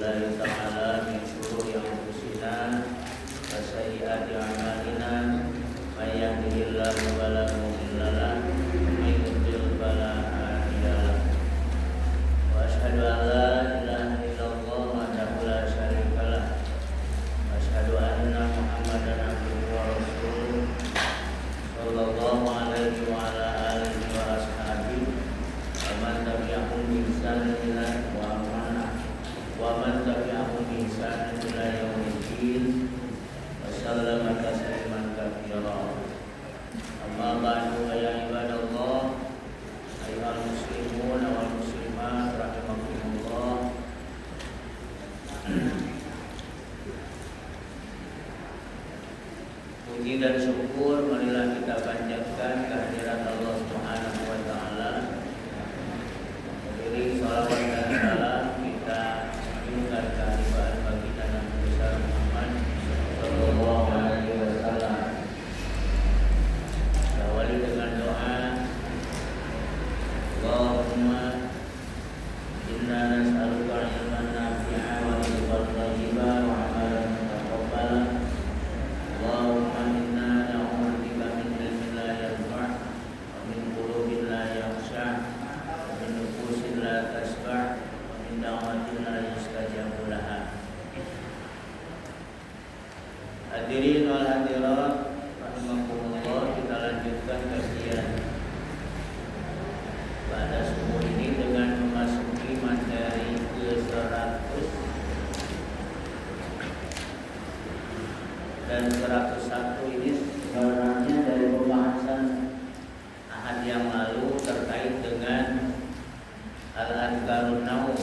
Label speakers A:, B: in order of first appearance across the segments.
A: billahi ta'ala min syururi anfusina wa sayyiati a'malina may yahdihillahu fala mudilla lahu wa may yudlil fala hadiya lahu wa asyhadu an la ilaha illallah wahdahu la syarika lahu wa asyhadu anna Muhammadan abduhu wa rasuluh sallallahu alaihi wa ala alihi wa ashabihi wa man tabi'ahum bi ihsanin ila wa man tabi'ahum bi ihsanin ila yaumiddin wa sallama tasliman katsira. Amma ba'du, ya ibadallah, ayyuhal muslimun wal muslimat rahimakumullah. Puji dan syukur marilah kita panjatkan kehadirat Allah Subhanahu wa taala. Beri salawat dan salam kita ajukan kehadirat bagi Nabi besar Muhammad sallallahu alaihi wasallam. Awali dengan doa, Allahumma inna nas'aluka ilman nafi'a wa rizqan thayyiban wa amalan mutaqabbala. Allahumma inna na'udzubika min ilmin la yanfa' wa min qulubin la yakhsha' wa min nufusin la tasba' wa min da'watin la yustajabu laha. Hadirin wal hadirat rahimakumullah, kita lanjutkan kajian pada subuh ini dengan memasuki materi ke-100 dan 101. Ini sebenarnya dari pembahasan ahad yang lalu terkait dengan al-adhkarun naum.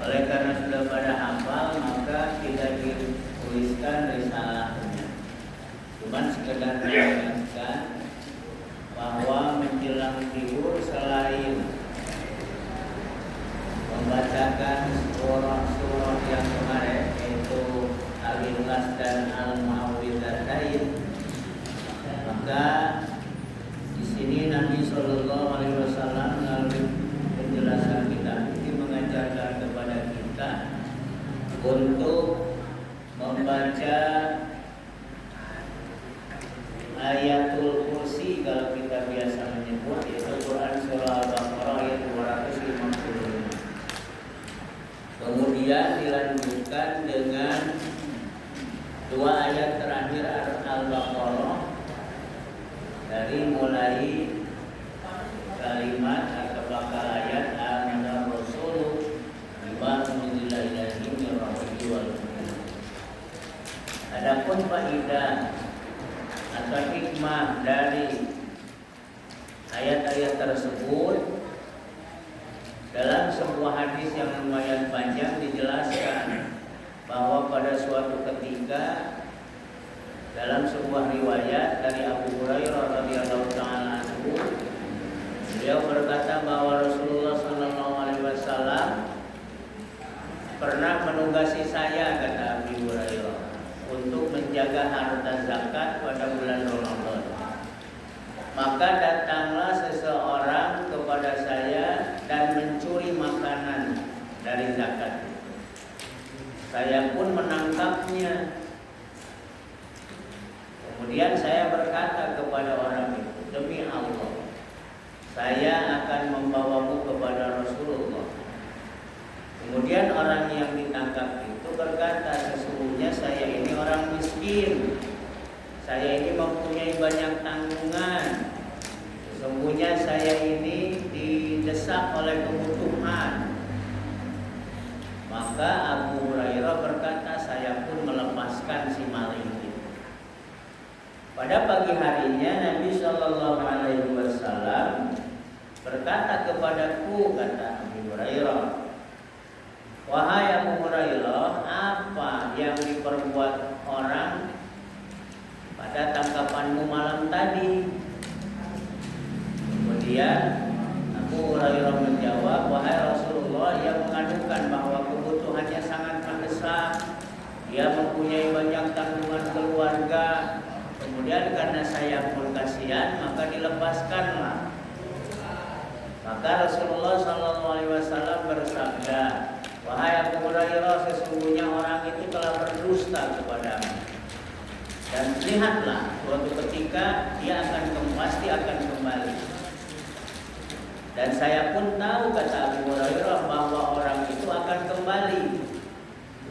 A: Oleh karena sudah pada hafal, maka tidak dituliskan risalahnya. Cuman sekedar mengingatkan bahwa menjelang tidur selain membacakan surah-surah yang kemarin, yaitu Al-Ikhlas dan Al-Mu'awwidzatain, maka di sini Nabi Shallallahu Alaihi Wasallam melalui penjelasan kita ini mengajarkan kepada kita untuk membaca ayatul kursi, kalau kita biasa menyebut, yaitu Quran surah Al-Baqarah ayat 255. Kemudian dilanjutkan dengan dua ayat terakhir Al-Baqarah, dari mulai kalimat atau bakal ayat Amana Rasulu bima unzila ilaihi min rabbihi wal mu'minun. Adapun faidah atau hikmah dari ayat-ayat tersebut, dalam sebuah hadis yang lumayan panjang dijelaskan bahwa pada suatu ketika dalam sebuah riwayat dari Abu Hurairah radhiyallahu taala anhu, beliau berkata bahwa Rasulullah sallallahu alaihi wasallam pernah menugasi saya, kata Abu Hurairah, untuk menjaga harta zakat pada bulan Ramadan. Maka datanglah seseorang kepada saya dan mencuri makanan dari zakat. Saya pun menangkapnya. Kemudian saya berkata kepada orang itu, demi Allah, saya akan membawamu kepada Rasulullah. Kemudian orang yang ditangkap itu berkata, sesungguhnya saya ini orang miskin, saya ini mempunyai banyak tanggungan, sesungguhnya saya ini didesak oleh kebutuhan. Maka Abu Hurairah berkata, saya pun melepaskan si maling itu. Pada pagi harinya Nabi Shallallahu Alaihi Wasallam berkata kepadaku, kata Abu Hurairah, wahai Abu Hurairah, apa yang diperbuat orang pada tangkapanmu malam tadi? Kemudian Abu Hurairah menjawab, wahai Rasulullah, ia mengadukan bahwa kebutuhannya sangat mendesak, dia mempunyai banyak tanggungan keluarga. Kemudian karena saya pun kasihan, maka dilepaskanlah. Maka Rasulullah SAW ketika dia pasti akan kembali. Dan saya pun tahu, kata Abu Hurairah, bahwa orang itu akan kembali.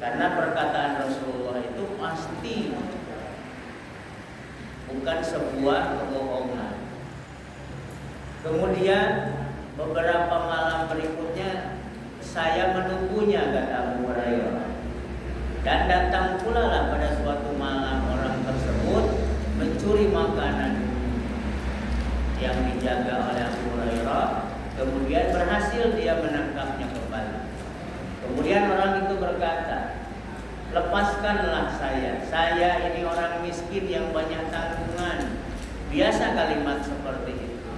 A: Karena perkataan Rasulullah itu pasti, bukan sebuah kebohongan. Kemudian beberapa malam berikutnya saya menunggunya, kata Abu Hurairah. Dan datang pula lah pada suatu malam orang tersebut mencuri makanan yang dijaga oleh Abu Hurairah. Kemudian berhasil dia menangkapnya kembali. Kemudian orang itu berkata, lepaskanlah saya. Saya ini orang miskin yang banyak tanggungan. Biasa kalimat seperti itu.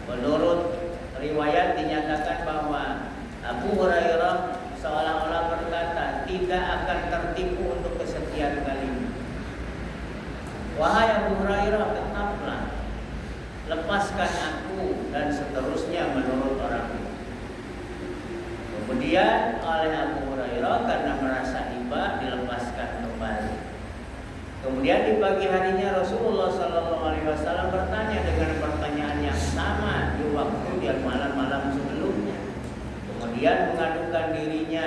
A: Menurut riwayat dinyatakan bahwa Abu Hurairah seolah-olah berkata, tidak akan tertipu untuk kesekian kalinya. Wahai Abu Hurairah, tetaplah, lepaskan aku, dan seterusnya menurut orang itu. Kemudian oleh Abu Hurairah karena merasa iba dilepaskan kembali. Kemudian di pagi harinya Rasulullah SAW bertanya dengan pertanyaan yang sama di waktu dan malam-malam sebelumnya. Kemudian mengadukan dirinya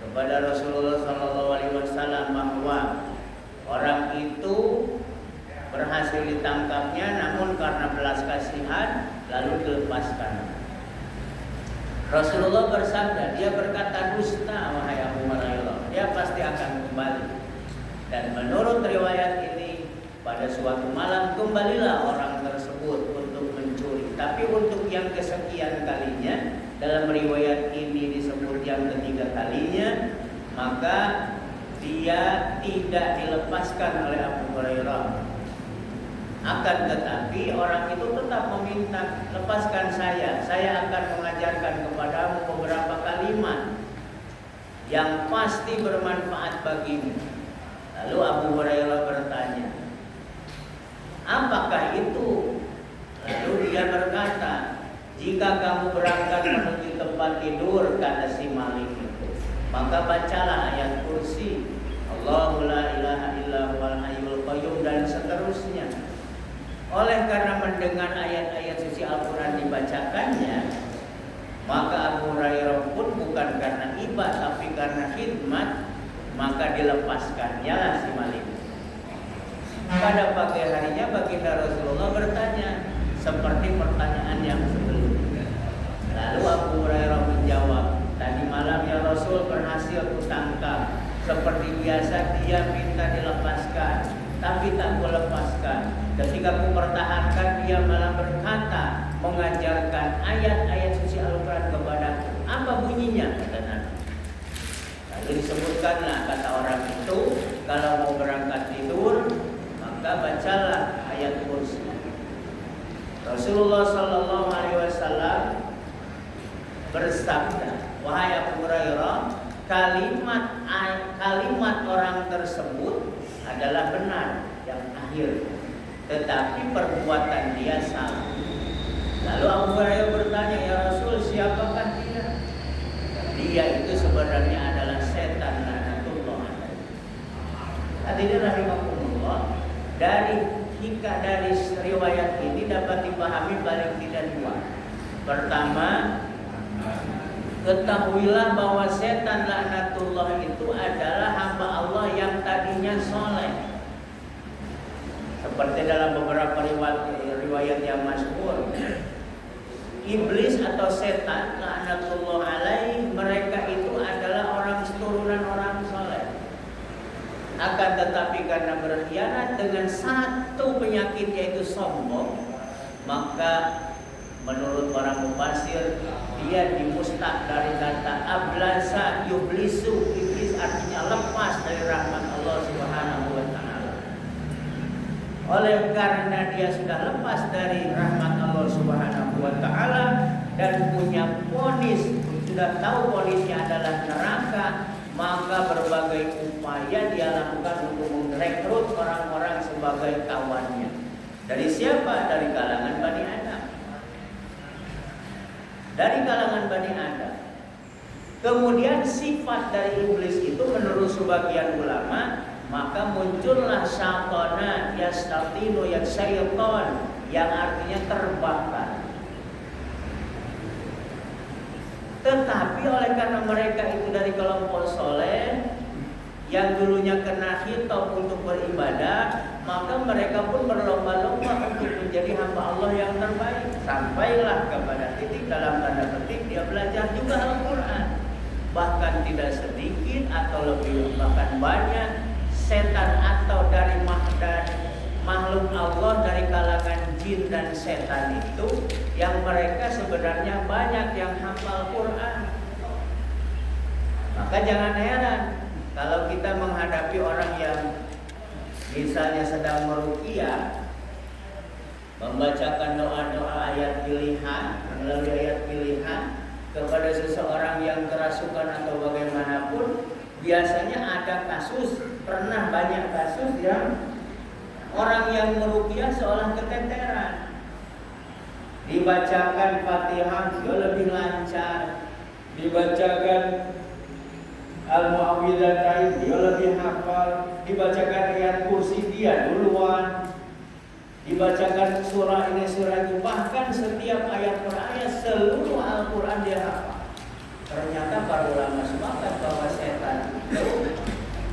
A: kepada Rasulullah SAW bahwa orang itu berhasil ditangkapnya, namun karena belas kasihan lalu dilepaskan. Rasulullah bersabda, dia berkata dusta, wahai Abu Hurairah, dia pasti akan kembali. Dan menurut riwayat ini, pada suatu malam kembalilah orang tersebut untuk mencuri. Tapi untuk yang kesekian kalinya, dalam riwayat ini disebut yang ketiga kalinya, maka dia tidak dilepaskan oleh Abu Hurairah. Akan tetapi orang itu tetap meminta, lepaskan saya akan mengajarkan kepadamu beberapa kalimat yang pasti bermanfaat bagimu. Lalu Abu Hurairah bertanya, apakah itu? Lalu dia berkata, jika kamu berangkat menuju tempat tidur, kata si maling itu, maka bacalah ayat kursi, Allahu la ilaha illa huwal hayyul qayyum, dan seterusnya. Oleh karena mendengar ayat-ayat suci Al-Quran dibacakannya, maka Abu Hurairah pun bukan karena iba tapi karena khidmat, maka dilepaskannya lah si maling. Pada pagi harinya baginda Rasulullah bertanya seperti pertanyaan yang sebelumnya. Lalu Abu Hurairah menjawab, tadi malam ya Rasul berhasil kutangkap. Seperti biasa dia minta dilepaskan, tapi tak kulepaskan. Ketika ku pertahankan, dia malah berkata, mengajarkan ayat-ayat suci Al-Quran kepadaku. Apa bunyinya? Kata Nabi. Lalu disebutkanlah kata orang itu, kalau mau berangkat tidur, maka bacalah ayat kursi. Rasulullah SAW bersabda, wahai Abu Hurairah, kalimat orang tersebut adalah benar yang akhir, tetapi perbuatan dia salah. Lalu Abu Hurairah bertanya, ya Rasul, siapakah dia? Dia itu sebenarnya adalah setan laknatullah. Hadirin rahimakumullah, dari riwayat ini dapat dipahami paling tidak dua. Pertama, ketahuilah bahwa setan laknatullah itu adalah hamba Allah yang tadinya soleh. Seperti dalam beberapa riwayat yang masyhur, iblis atau setan laknatullah alaih, mereka itu adalah orang keturunan orang soleh. Akan tetapi karena berkhianat dengan satu penyakit yaitu sombong, maka menurut para mufasir dia dimustaq dari kata ablasa yublisu. Iblis artinya lepas dari rahmat Allah Subhanahu wa taala. Oleh karena dia sudah lepas dari rahmat Allah Subhanahu wa taala dan punya vonis, sudah tahu vonisnya adalah neraka, maka berbagai upaya dia lakukan untuk merekrut orang-orang sebagai kawannya. Dari siapa? Dari kalangan Bani Adam. Dari kalangan Bani Adam. Kemudian sifat dari iblis itu menurut sebagian ulama, maka muncullah syaitana yastatinu syaiton yang artinya terbakar. Tetapi oleh karena mereka itu dari kelompok soleh yang dulunya kena khitab untuk beribadah, maka mereka pun berlomba-lomba untuk menjadi hamba Allah yang terbaik. Sampailah kepada titik dalam tanda petik dia belajar juga Al-Quran. Bahkan tidak sedikit atau lebih bahkan banyak setan atau dari makhluk Allah dari kalangan jin dan setan itu yang mereka sebenarnya banyak yang hafal Quran. Maka jangan heran kalau kita menghadapi orang yang misalnya sedang meruqyah, membacakan doa-doa ayat pilihan, melalui ayat pilihan kepada seseorang yang kerasukan atau bagaimanapun, biasanya ada kasus, pernah banyak kasus yang orang yang meruqyah seolah keteteran. Dibacakan Fatihah dia lebih lancar, dibacakan Al-Mu'awwidhatain dia lebih hafal, dibacakan ayat kursi dia duluan, dibacakan surah ini surah itu, bahkan setiap ayat per ayat seluruh Al-Quran dia hafal. Ternyata para ulama sepakat bahwa setan itu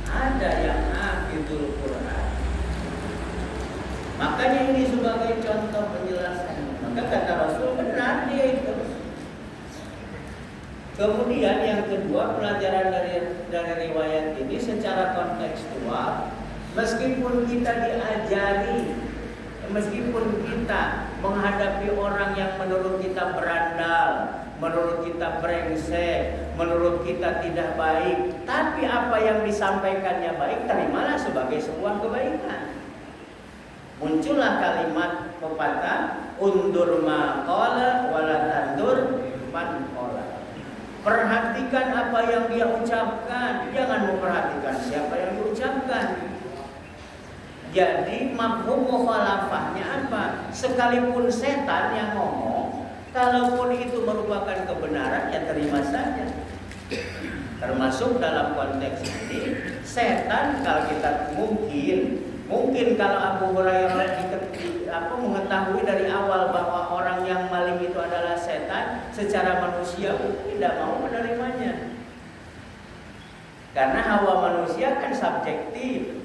A: ada yang hafizul Quran. Makanya ini sebagai contoh penjelasan. Maka kata Rasul benar dia itu. Kemudian yang kedua, pelajaran dari riwayat ini secara kontekstual, meskipun kita diajari, meskipun kita menghadapi orang yang menurut kita berandal, menurut kita brengsek, menurut kita tidak baik, tapi apa yang disampaikannya baik, terimalah sebagai sebuah kebaikan. Muncullah kalimat pepatah, undur ma qala wala tandur man qala. Perhatikan apa yang dia ucapkan, jangan memperhatikan siapa yang diucapkan. Jadi mafhum mukhalafahnya apa? Sekalipun setan yang ngomong, kalaupun itu merupakan kebenaran, ya terima saja. Termasuk dalam konteks ini, setan kalau kita mungkin kalau Abu Hurairah mengetahui dari awal bahwa orang yang maling itu adalah setan, secara manusia tidak mau menerimanya. Karena hawa manusia kan subjektif.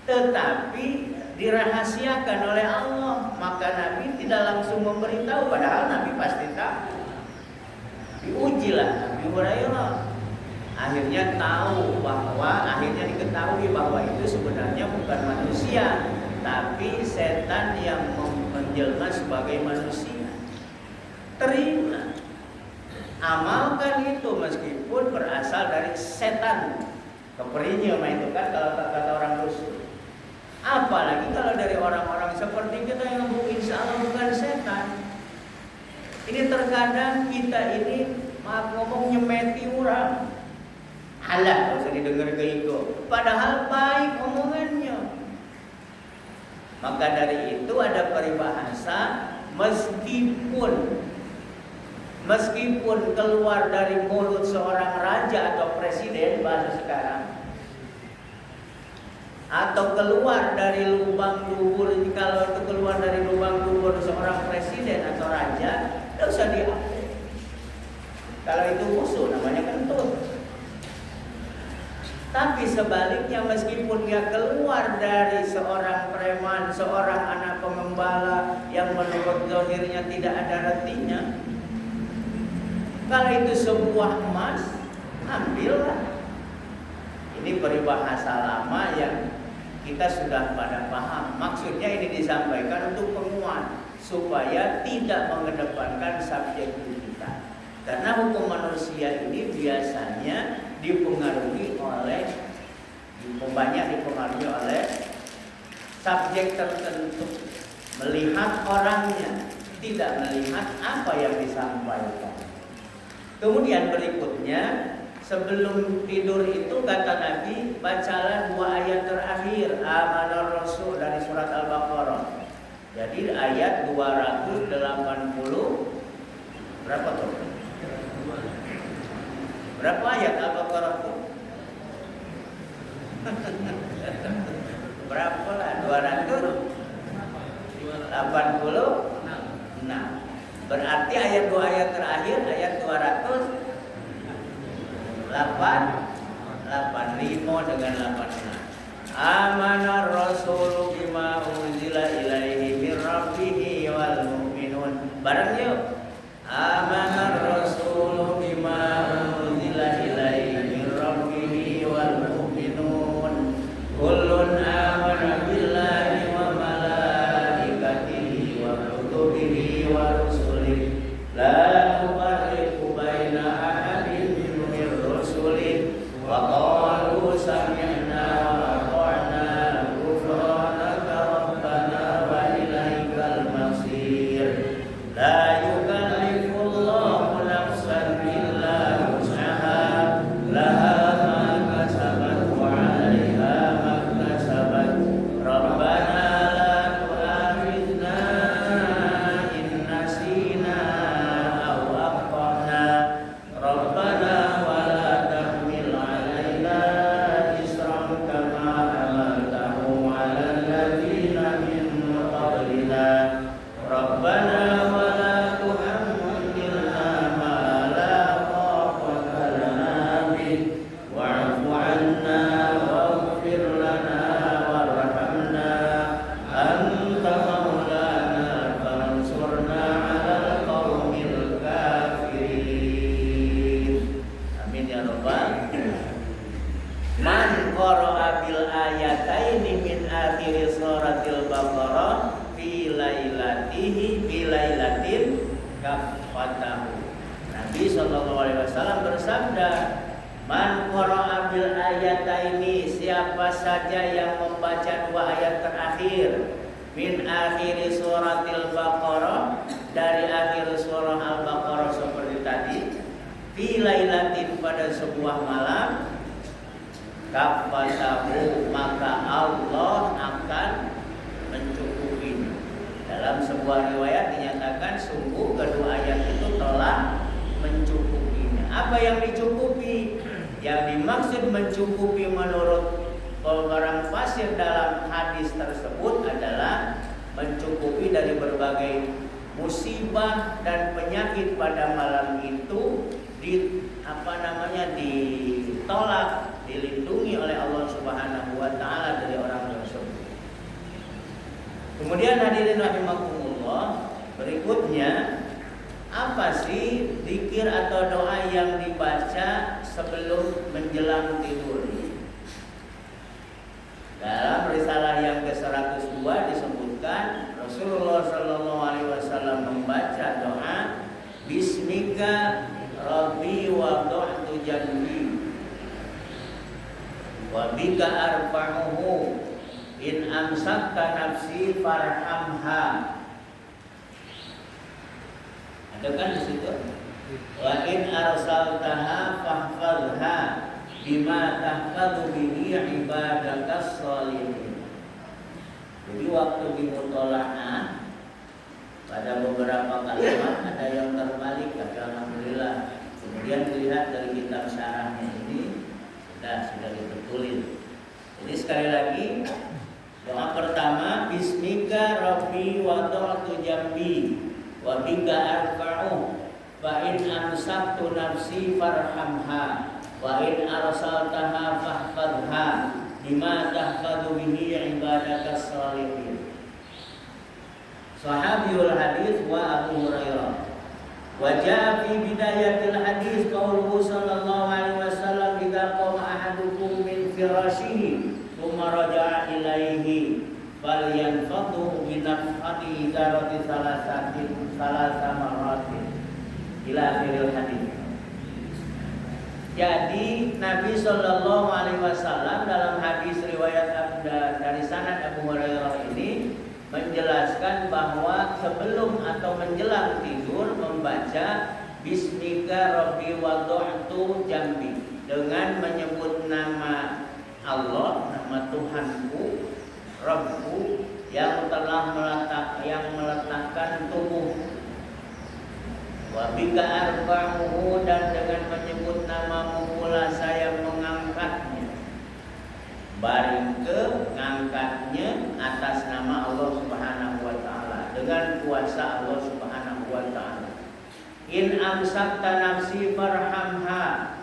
A: Tetapi dirahasiakan oleh Allah, maka Nabi tidak langsung memberitahu, padahal Nabi pasti tahu. Diujilah Abu Hurairah. Akhirnya diketahui bahwa itu sebenarnya bukan manusia, tapi setan yang menjelma sebagai manusia. Terima, amalkan itu meskipun berasal dari setan. Keperinya itu kan kalau kata orang Rusul. Apalagi kalau dari orang-orang seperti kita yang insya Allah bukan setan. Ini terkadang kita ini maaf ngomong nyemeti orang. Alah, gak usah didengar ke itu. Padahal baik omongannya. Maka dari itu ada peribahasa, meskipun keluar dari mulut seorang raja atau presiden bahasa sekarang, atau keluar dari lubang dubur, kalau itu keluar dari lubang dubur seorang presiden atau raja, tidak usah diambil. Kalau itu musuh namanya kentut. Tapi sebaliknya, meskipun dia keluar dari seorang preman, seorang anak pengembala yang menurut zahirnya tidak ada artinya, kalau itu sebuah emas, ambillah. Ini peribahasa lama yang kita sudah pada paham. Maksudnya ini disampaikan untuk penguat, supaya tidak mengedepankan subjektivitas. Karena hukum manusia ini biasanya dipengaruhi oleh subjek tertentu, melihat orangnya, tidak melihat apa yang disampaikan. Kemudian berikutnya, sebelum tidur itu kata Nabi, bacalah 2 ayat terakhir Amanar Rasul dari surat Al-Baqarah. Jadi ayat 280 berapa tuh? Berapa ayat Al-Baqarah itu? Berapa lah? 286. Berarti ayat 2 ayat terakhir ayat 285 dengan 86. Amanar rasulu bima unzila ilaihi mir rabbihi wal mu'minun. Bareng yuk. Amanar rasulu bima unzila ilaihi mir rabbihi wal mu'minun. Kullun amana billahi wa malaikatihi wa kutubihi wa rusulihi la nufarriqu baina ahadin min rusulihi wa qalu sami'na wa la yukallifullahu nafsan illa wus'aha laha ma kasabat wa 'alaiha ma kasabat rabbana la tu'akhidhna in nasina aw akhtana rabbana wa la tahmil 'alaina isran kama hamaltahu 'alal ladzina min qablina rabbana Nabi sallallahu alaihi wasallam bersabda, "Man qara'a bil ayataini, siapa saja yang membaca 2 ayat terakhir min akhir suratil Baqarah, dari akhir surah Al-Baqarah seperti tadi, fi lailatin, pada sebuah malam, kafatahu, maka Allah akan mencukupinya." Dalam sebuah riwayat dinyatakan sungguh kedua ayat itu telah mencukupinya. Apa yang dicukupi? Yang dimaksud mencukupi menurut orang fasir dalam hadis tersebut adalah mencukupi dari berbagai musibah dan penyakit pada malam itu ditolak, dilindungi oleh Allah Subhanahu wa taala dari orang tersebut. Kemudian hadirin rahimakumullah, berikutnya apa sih zikir atau doa yang dibaca sebelum menjelang tidur? Dalam risalah yang ke-102 disebutkan Rasulullah sallallahu alaihi wasallam membaca doa Bismika Rabbi wa wada'tu janbi wa bika arfa'uhu in amsakta nafsi farhamha. Ada kan di situ? Wa in arsaltaha fahfazha bima tahfadhu bihi ibadakas sholihin. Jadi waktu di mutola'ah pada beberapa kalimat ada yang terbalik, tapi alhamdulillah. Kemudian dilihat dari kitab syarahnya ini sudah dibetulin. Jadi sekali lagi, doa pertama, Bismika Rabbi wada'tu jambi wa bika arfa'u fa in amsaktu nafsi farhamha wa in arsaltaha fahfadha bima tahfadhu bihi ibadakas sholihin. Sahabiyul hadis wa Abu Hurairah. Wa jaa fi bidayatil hadis qauluhu sallallahu alaihi wasallam idza qama ahadukum min firashihi thumma raja'a ilaihi falyanfadhu bi nafhati darati salasa maratin ila akhiril hadis. Jadi Nabi sallallahu alaihi wasallam dalam hadis riwayat dari sanad Abu Hurairah ini menjelaskan bahwa sebelum atau menjelang tidur membaca Bismika Rabbi wada'tu jambi, dengan menyebut nama Allah, nama Tuhanku, Rabbku yang telah meletakkan tubuh. Wa bika arfa'uhu, dan dengan menyebut namamu pula saya mengangkatnya. kuasa Allah Subhanahu wa taala. In amsakta nafsi farhamha.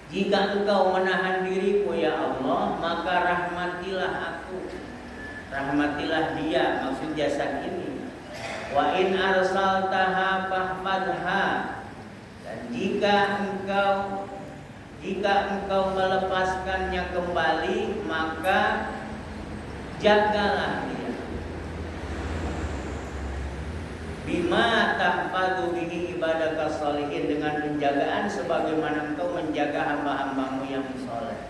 A: Jika engkau menahan diriku ya Allah, maka rahmatilah aku. Rahmatilah dia, maksud jasad ini. Wa in arsaltaha fahfadha. Dan jika engkau melepaskannya kembali, maka jagalah dia. Bima tahfadzu bihi ibadaka sholihin, dengan penjagaan sebagaimana engkau menjaga hamba-hambamu yang saleh.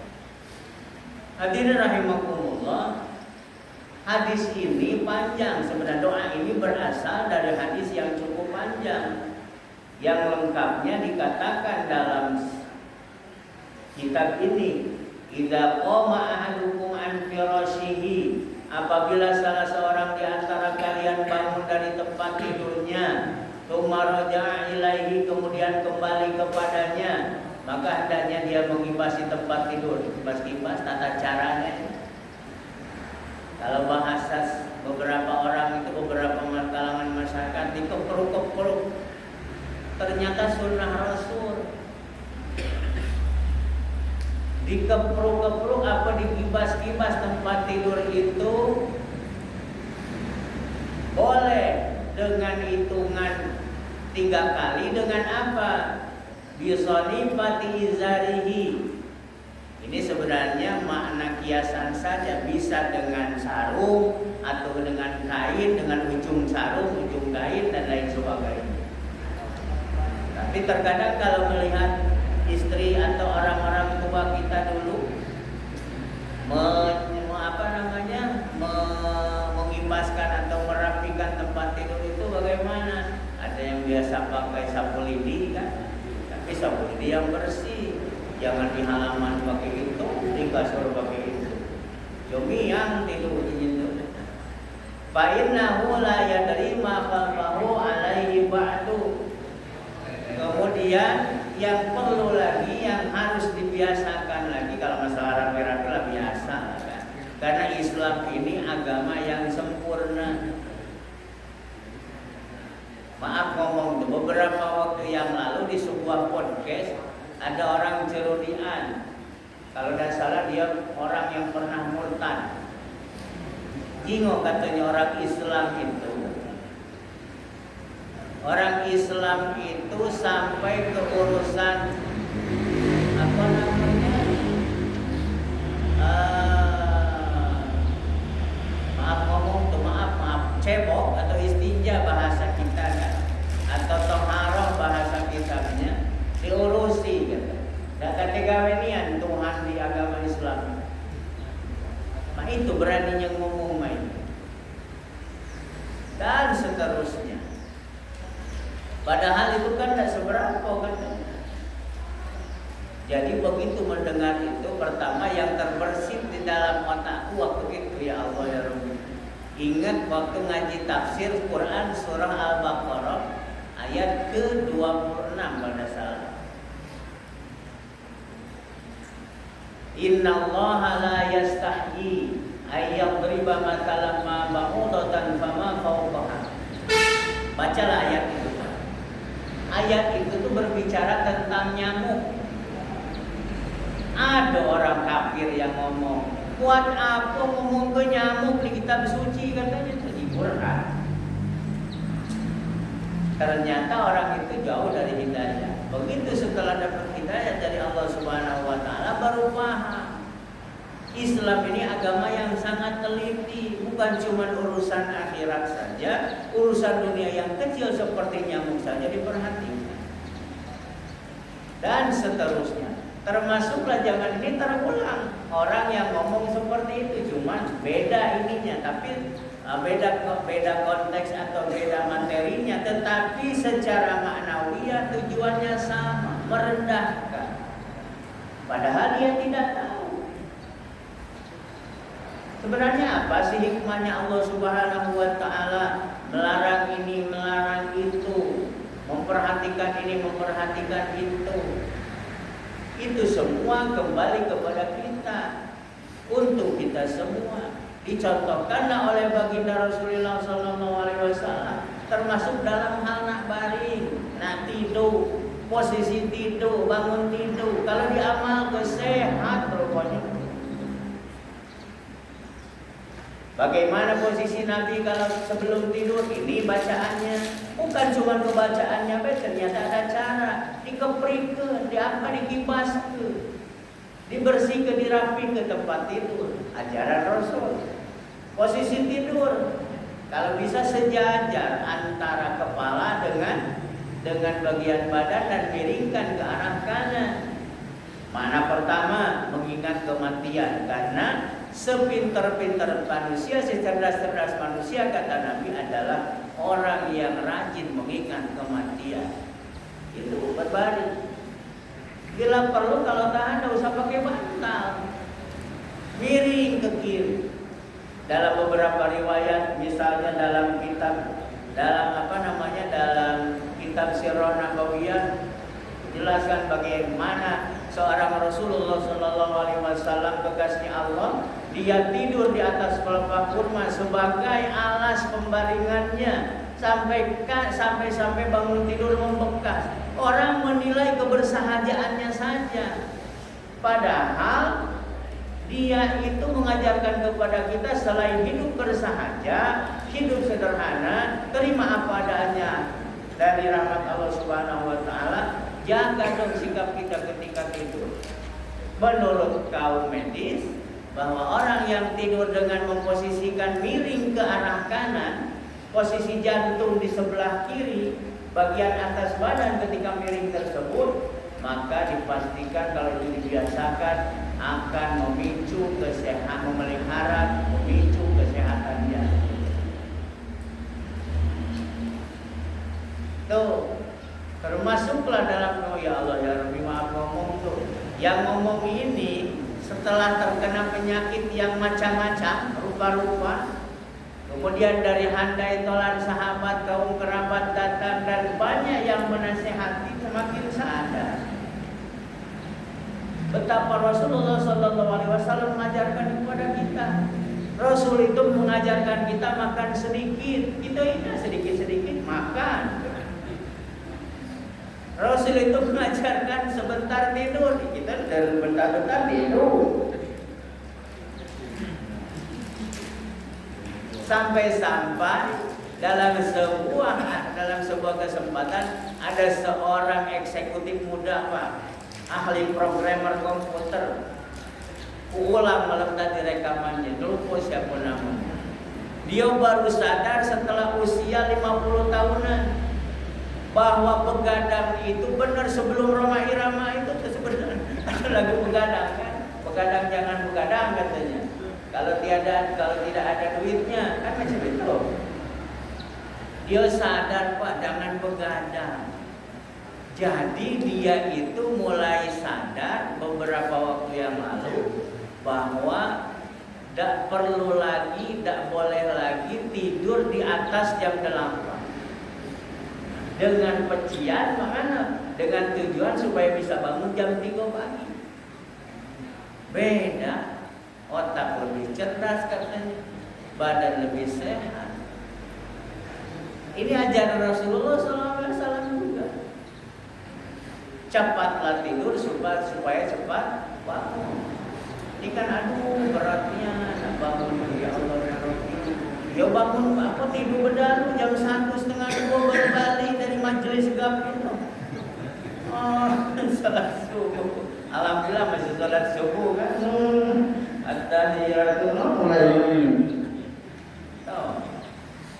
A: Hadirin rahimakumullah, hadis ini panjang. Sebenarnya doa ini berasal dari hadis yang cukup panjang, yang lengkapnya dikatakan dalam kitab ini. Idza qama ahadukum an firashihi, apabila salah seorang di antara kalian bangun dari tempat tidurnya, tsumma raja'a ilaihi, kemudian kembali kepadanya, maka hendaknya dia mengibasi tempat tidur. Kipas-kipas tata caranya. Kalau bahasa beberapa orang itu, beberapa kalangan masyarakat dikepruk-kepruk, ternyata sunnah Rasul. Dikepruk-kepruk apa dikibas-kibas tempat tidur itu boleh dengan hitungan 3 kali. Dengan apa? Bisonifati izarihi. Ini sebenarnya makna kiasan saja, bisa dengan sarung atau dengan kain, dengan ujung sarung, ujung kain dan lain sebagainya. Tapi terkadang kalau melihat istri atau orang-orang tua kita dulu mengibaskan atau merapikan tempat tidur itu bagaimana? Ada yang biasa pakai sapu lidi kan, tapi sapu lidi yang bersih, jangan di halaman pakai itu, di kasur pakai itu. Yomi yang tidur itu. Fa innahu la yadri ma khalfahu alaihi ba'du. Kemudian yang perlu lagi, yang harus dibiasakan lagi, kalau masalah rapi-rapi lah biasa kan? Karena Islam ini agama yang sempurna. Maaf ngomong tuh, beberapa waktu yang lalu di sebuah podcast ada orang Cerudian, kalau tidak salah dia orang yang pernah murtad. Jingo katanya orang Islam itu. Orang Islam itu sampai ke urusan apa namanya, maaf cebok atau istinja bahasa kita kan, atau toharoh bahasa kitabnya, diurusi gitu. Dan kategorian Tuhan di agama Islam. Nah itu beraninya ngomong main. Dan seterusnya. Padahal itu kan tidak seberapa kan. Jadi begitu mendengar itu, pertama yang terbersit di dalam otakku waktu itu, ya Allah ya Rabbi, ingat waktu ngaji tafsir Quran surah Al-Baqarah ayat ke-26 pada salah. Innallaha la yastahyi ayyadriba mathalan ma ba'udatan fama fawqaha. Bacalah ayat itu. Ayat itu tuh berbicara tentang nyamuk. Ada orang kafir yang ngomong, buat apa ngomong ke nyamuk di kitab suci, katanya itu di Quran. Ternyata orang itu jauh dari hidayah. Begitu setelah dapat hidayah dari Allah Subhanahu wa taala baru paham. Islam ini agama yang sangat teliti, bukan cuma urusan akhirat saja, urusan dunia yang kecil seperti nyamuk saja diperhatikan. Dan seterusnya. Termasuklah jangan ini terulang. Orang yang ngomong seperti itu cuma beda ininya, tapi beda konteks atau beda materinya, tetapi secara maknawiyah tujuannya sama, merendahkan. Padahal dia tidak tahu. Sebenarnya apa sih hikmahnya Allah Subhanahu wa taala melarang ini, melarang itu, memperhatikan ini, memperhatikan itu? Itu semua kembali kepada kita, untuk kita semua. dicontohkanlah oleh baginda Rasulullah SAW, termasuk dalam hal nak baring, nak tidur, posisi tidur, bangun tidur. Kalau diamal sehat rupanya. Bagaimana posisi Nabi kalau sebelum tidur? Ini bacaannya. Bukan cuma kebacaannya, ternyata ada cara. Dikeprikeun, dikibaskeun, dibersihkan, dirapikan ke tempat tidur. Ajaran Rasul. Posisi tidur, kalau bisa sejajar antara kepala dengan bagian badan dan miringkan ke arah kanan. Mana pertama? Mengingat kematian. Karena sepinter-pinter manusia, secerdas-cerdas manusia, kata Nabi, adalah orang yang rajin mengingat kematian. Itu berbaring. Bila perlu kalau tahan tidak usah pakai bantal, miring ke kiri. Dalam beberapa riwayat, misalnya dalam kitab Sirah Nabawiyah, jelaskan bagaimana seorang Rasulullah SAW, kekasih Allah, dia tidur di atas pelepah kurma sebagai alas pembaringannya sampai bangun tidur membekas. Orang menilai kebersahajaannya saja, padahal dia itu mengajarkan kepada kita selain hidup bersahaja, hidup sederhana, terima apa adanya dari rahmat Allah Subhanahu wa taala. Jaga dong sikap kita ketika tidur. Menurut kaum medis, bahwa orang yang tidur dengan memposisikan miring ke arah kanan, posisi jantung di sebelah kiri, bagian atas badan ketika miring tersebut, maka dipastikan kalau itu dibiasakan akan memicu kesehatan, memicu kesehatan jantung. Tuh, termasuklah dalam ya Allah ya Rabbi maaf ngomong tuh. Yang ngomong ini setelah terkena penyakit yang macam-macam, rupa-rupa, kemudian dari handai tolan sahabat, kaum kerabat datang dan banyak yang menasehati, semakin sadar betapa Rasulullah SAW mengajarkan kepada kita. Rasul itu mengajarkan kita makan sedikit, kita ini sedikit-sedikit makan. Rasul itu mengajarkan sebentar tidur, kita bentar-bentar tidur. Sampai-sampai dalam sebuah kesempatan ada seorang eksekutif muda, Pak, ahli programmer komputer, ulang malam tadi rekamannya, lupa siapa namanya. Dia baru sadar setelah usia 50 tahunan bahwa begadang itu benar. Sebelum Roma Irama itu sebenarnya ada lagu begadang kan, begadang jangan begadang katanya. Kalau tidak ada duitnya kan macam itu. Dia sadar, Pak, jangan begadang. Jadi dia itu mulai sadar beberapa waktu yang lalu bahwa tidak boleh lagi tidur di atas jam 8. Dengan pecian, makanya dengan tujuan supaya bisa bangun jam 3 pagi. Beda, otak lebih cerdas katanya, badan lebih sehat. Ini ajaran Rasulullah SAW juga. Cepatlah tidur supaya cepat bangun. Ini kan beratnya nak bangun ya Allah ya Rabbi. Dia bangun tidur berdalu jam 1:30 baru balik dari majelis gap itu. Salat subuh. Alhamdulillah masih salat subuh kan. At-tahiyatullah mulai.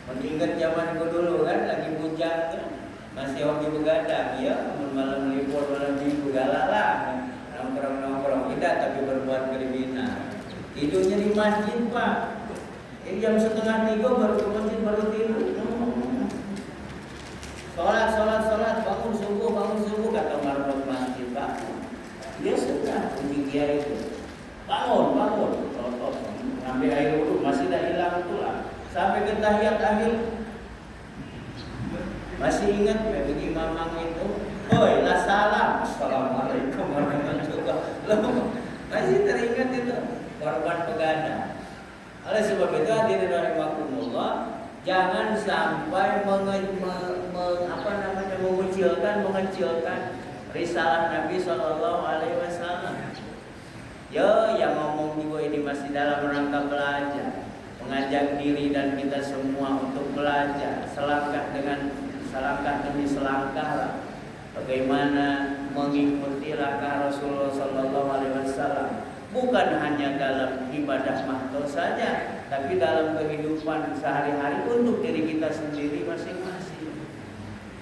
A: Mengingat zaman dulu kan lagi bujang kan. Masih hobi begadang ya, malam libur, malam minggu galala, nongkrong tidak tapi berbuat kriminal. Tidurnya di masjid, Pak. Jam 2:30 baru ke masjid, baru tidur. Sholat, bangun subuh kata marbot masjid, Pak. Dia sudah kunci dia itu. Bangun. Ambil air wudu, masih dah hilang pula. Sampai ke tahiyat akhir. Masih ingat bagi mamang itu? Oi, la salam. Assalamualaikum warahmatullahi wabarakatuh. Masih teringat itu korban begadang. Oleh sebab hadirin rahimakumullah, jangan sampai mengecilkan risalah Nabi Shallallahu Alaihi Wasallam. Ya, yang ngomong juga ini masih dalam rangka belajar, mengajak diri dan kita semua untuk belajar selangkah demi selangkah lah. Bagaimana mengikuti langkah Rasulullah Shallallahu Alaihi Wasallam, bukan hanya dalam ibadah mahdoh saja, tapi dalam kehidupan sehari-hari untuk diri kita sendiri masing-masing.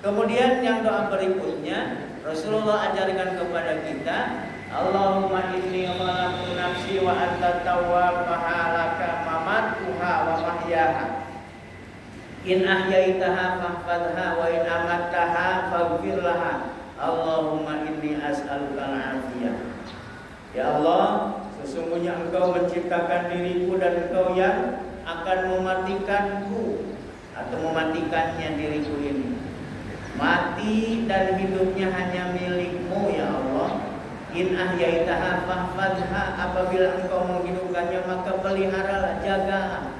A: Kemudian yang doa berikutnya Rasulullah ajarkan kepada kita, Allahumma inni khalaqtu nafsi wa anta tawwabah laka mamatuha wa mahyaha. In ahyaitaha fahfadha wa in amattaha faghfir laha. Allahumma inni as'aluka al-afiyah. Ya Allah, sesungguhnya Engkau menciptakan diriku dan Engkau yang akan mematikanku atau mematikannya diriku ini. Mati dan hidupnya hanya milik-Mu ya Allah. In ahyaitaha fahfadha, apabila Engkau menghidupkannya maka peliharalah, jagalah.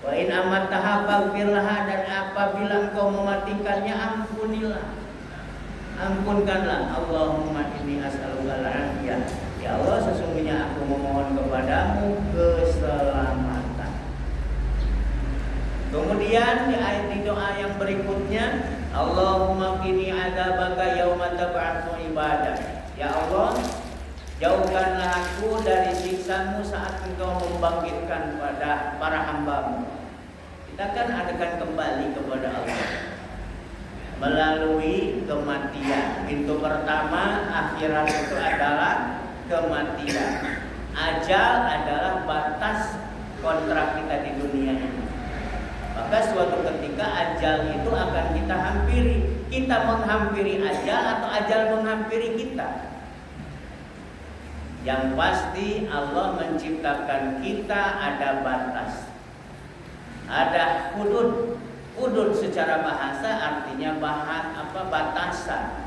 A: Wa in amattaha faghfir laha, dan apabila Engkau mematikannya ampunilah. Ampunkanlah. Allahumma inni as'aluka al-afiyah. Ya Allah, sesungguhnya aku memohon kepadamu keselamatan. Kemudian di doa yang berikutnya, Allahumma qini adzabaka yauma tab'atsu ibadah. Ya Allah, jauhkanlah aku dari siksa-Mu saat Engkau membangkitkan pada para hamba-Mu. Kita kan akan kembali kepada Allah melalui kematian. Pintu pertama akhirat itu adalah kematian. Ajal adalah batas kontrak kita di dunia ini. Maka suatu ketika ajal itu akan kita hampiri. Kita menghampiri ajal atau ajal menghampiri kita. Yang pasti Allah menciptakan kita ada batas, ada hudud. Hudud secara bahasa artinya batasan.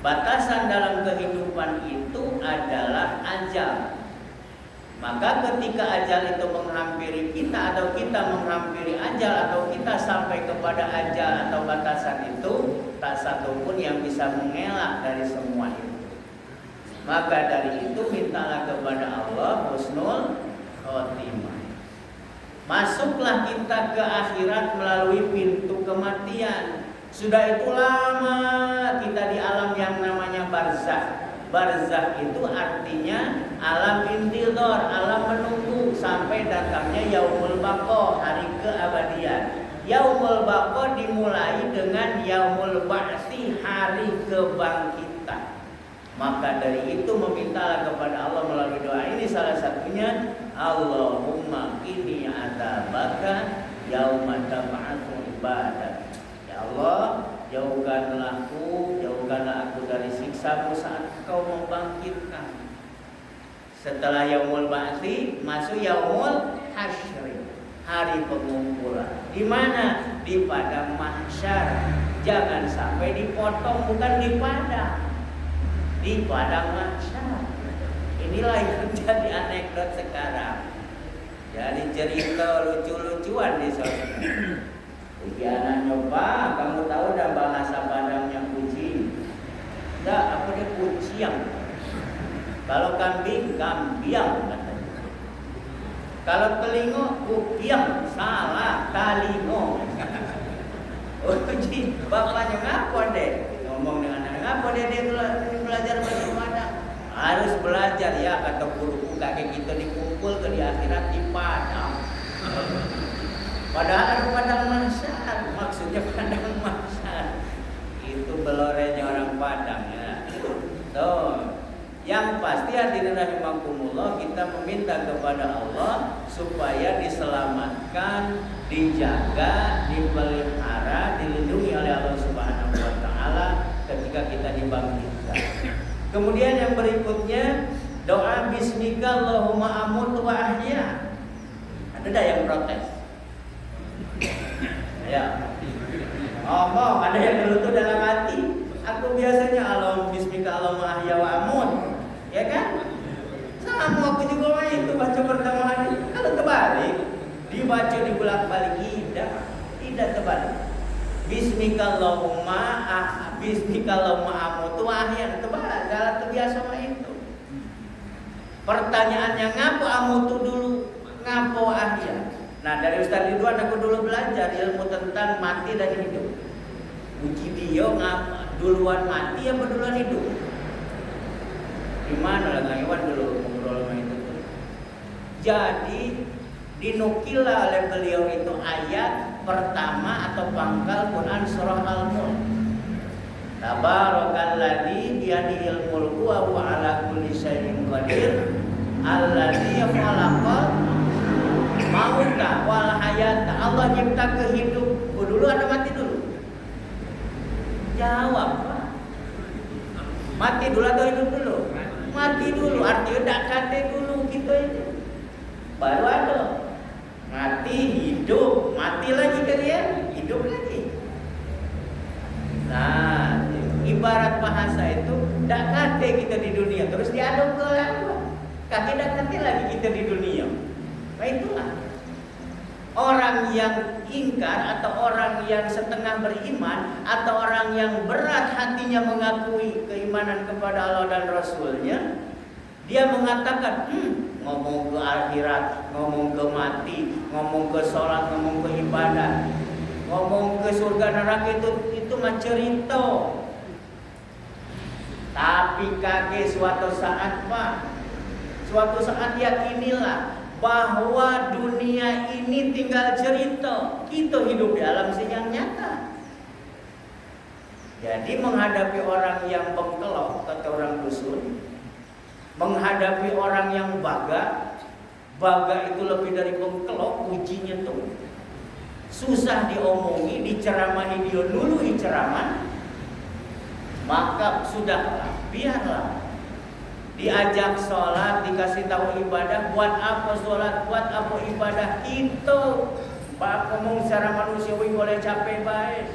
A: Batasan dalam kehidupan itu adalah ajal. Maka ketika ajal itu menghampiri kita atau kita menghampiri ajal atau kita sampai kepada ajal atau batasan itu, tak satu pun yang bisa mengelak dari semua itu. Maka dari itu mintalah kepada Allah husnul khotimah. Masuklah kita ke akhirat melalui pintu kematian. Sudah itu lama kita di alam yang namanya barzakh. Barzakh itu artinya alam intidhar, alam menunggu sampai datangnya yaumul baqo, hari keabadian. Yaumul baqo dimulai dengan yaumul ba'tsi, hari kebangkitan. Maka dari itu memintalah kepada Allah melalui doa ini, salah satunya Allahumma qini adzabaka yauma tab'atsu ibadah. Ya Allah, jauhkanlah aku dari siksa-Mu saat Engkau membangkitkan. Setelah yaumul ba'tsi masuk yaumul hasyr, hari pengumpulan. Di mana? Di padang mahsyar. Jangan sampai dipotong, bukan di padang. Di padang mahsyar. Inilah yang jadi anekdot sekarang. Jadi cerita lucu-lucuan di sosmed. Ujianan nyoba, kamu tahu dah bahasa Padangnya kucing? Enggak, apa dia kuciang. Kalau kambing, kambiang katanya. Kalau telingo, kupiang. Salah, talingo. Oh, bapaknya ngapo deh? Ngomong dengan anak, ngapo deh dia belajar bahasa Padang? Harus belajar ya, kata guruku, kakek kita dikumpul ke di akhirat di Padang. Padahal ada padang mahsyar, maksudnya padang mahsyar. Itu belorenya orang Padang ya. Tuh. Yang pasti hadirin rahimakumullah, kita meminta kepada Allah supaya diselamatkan, dijaga, dipelihara, dilindungi oleh Allah Subhanahu wa taala ketika kita dibangkitkan. Kemudian yang berikutnya doa bismika Allahumma amut wa ahya. Ada yang protes? Ya. Oh, ada yang gelutu dalam hati. Aku biasanya Allahumma bismika Allahumma ahya wa amut. Ya kan? Sama aku juga itu baca pertama hari. Kalau terbalik,
B: dibaca dibolak-balik, tidak terbalik. Bismikallahumma amutu ahyan, terbalik. Dalam terbiasa mah itu. Pertanyaannya ngapo amutu dulu, ngapo ahyan. Nah dari Ustaz Ridwan aku dulu belajar ilmu tentang mati dan hidup. Uji dia ngapa duluan mati apa duluan hidup? Gimana lah ngawan dulu ngobrol sama itu. Jadi dinukil oleh beliau itu ayat pertama atau pangkal Quran surah Al-Mulk. Tabarakalladzi biyadihil mulku wa huwa ala kulli syai'in qadir alladzi khalaqal mauta wal hayata. Allah cipta kehidupan. Dulu ada mati dulu. Jawab, Pak. Mati dulu atau hidup dulu? Mati dulu. Artinya tak kate dulu gitu itu. Baru ada mati, hidup, mati lagi kalian, hidup lagi. Nah, ibarat bahasa itu tak kate kita di dunia, terus diaduk ke apa? Kaki tak kate lagi kita di dunia. Nah itulah orang yang ingkar atau orang yang setengah beriman atau orang yang berat hatinya mengakui keimanan kepada Allah dan Rasulnya, dia mengatakan ngomong ke akhirat, ngomong ke mati, ngomong ke sholat, ngomong ke ibadah, ngomong ke surga neraka itu mah cerita. Tapi kakek suatu saat Pak, suatu saat yakinilah bahwa dunia ini tinggal cerita. Kita hidup di alam yang nyata. Jadi menghadapi orang yang bengkelok, kata orang dusun, menghadapi orang yang baga itu lebih dari bengkelok, ujinya tuh susah diomongi, diceramahi dia dulu ceramah, maka sudahlah, biarlah. Diajak sholat, dikasih tahu ibadah, buat apa sholat, buat apa ibadah itu. Pak ngomong secara manusiawi boleh capek baik.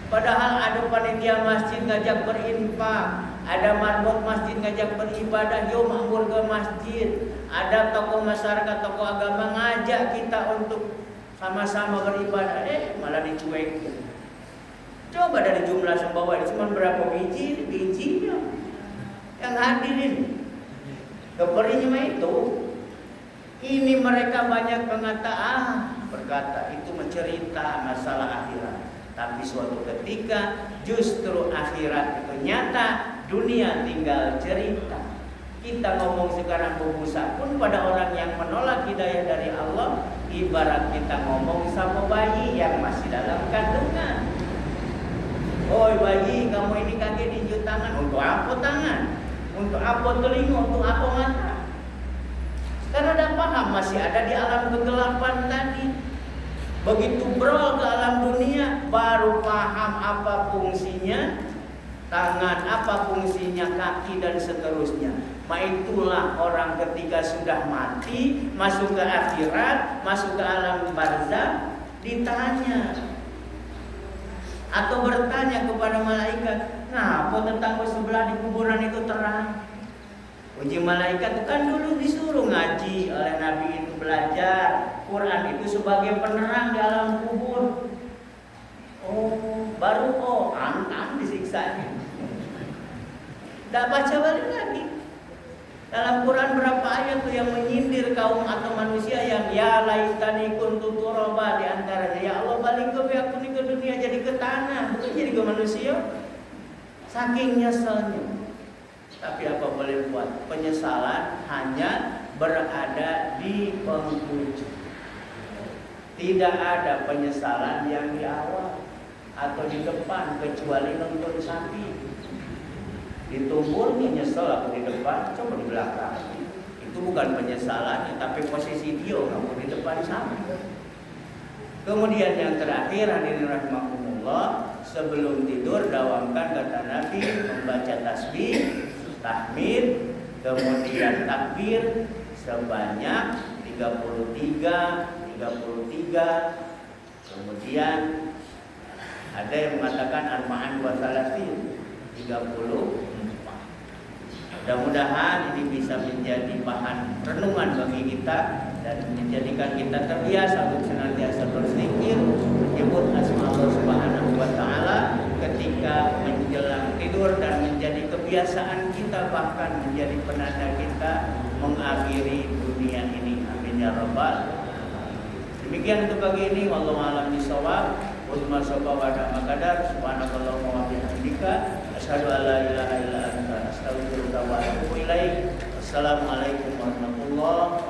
B: Padahal ada panitia masjid ngajak berinfak, ada marbot masjid ngajak beribadah, yuk makmur ke masjid. Ada tokoh masyarakat, tokoh agama ngajak kita untuk sama-sama beribadah, malah dicuekin. Coba dari jumlah sembawah itu cuma berapa bijinya yang hadirin keberinya itu. Ini mereka banyak berkata itu mencerita masalah akhirat. Tapi suatu ketika justru akhirat itu nyata, dunia tinggal cerita. Kita ngomong sekarang berbusa pun pada orang yang menolak hidayah dari Allah, ibarat kita ngomong sama bayi yang masih dalam kandungan. Oi bayi, kamu ini kaki tinju tangan. Untuk apa tangan? Untuk apa telinga? Untuk apa mata? Karena udah paham masih ada di alam kegelapan tadi. Begitu brol ke alam dunia, baru paham apa fungsinya tangan, apa fungsinya kaki dan seterusnya. Itulah orang ketika sudah mati, masuk ke akhirat, masuk ke alam barzakh, ditanya atau bertanya kepada malaikat, nah, apa tetangga sebelah di kuburan itu terang? Uji malaikat itu kan dulu disuruh ngaji oleh Nabi itu, belajar Quran itu sebagai penerang di alam kubur. Baru antang disiksanya. Tidak baca balik lagi. Dalam Quran berapa ayat tuh yang menyindir kaum atau manusia yang ya laitani kuntu turaba, di antaranya ya Allah balik aku nih ke dunia jadi ke tanah, bukan jadi ke manusia. Saking nyeselnya. Tapi apa boleh buat? Penyesalan hanya berada di penghujung. Tidak ada penyesalan yang di awal atau di depan kecuali nonton sapi. Ditumburnya nyesel aku di depan, coba di belakang. Itu bukan penyesalan, tapi posisi dia kamu di depan sapi. Kemudian yang terakhir, hadirin rahimakumullah, sebelum tidur dawamkan kata Nabi membaca tasbih, tahmid, kemudian takbir sebanyak 33. Kemudian ada yang mengatakan arba'an wa salasin, 30. Mudah-mudahan ini bisa menjadi bahan renungan bagi kita dan menjadikan kita terbiasa untuk senantiasa berzikir, menyebut asma Allah Subhanahu wa taala ketika menjelang tidur dan menjadi kebiasaan kita, bahkan menjadi penanda kita mengakhiri dunia ini. Amin ya rabbal. Demikian untuk pagi ini, wallahu a'lam bishawab. Wa sallallahu qadar subhanakallahumma wa bihamdika asyhadu an la ilaha illa anta astaghfiruka wa atubu ilaik. Assalamualaikum warahmatullahi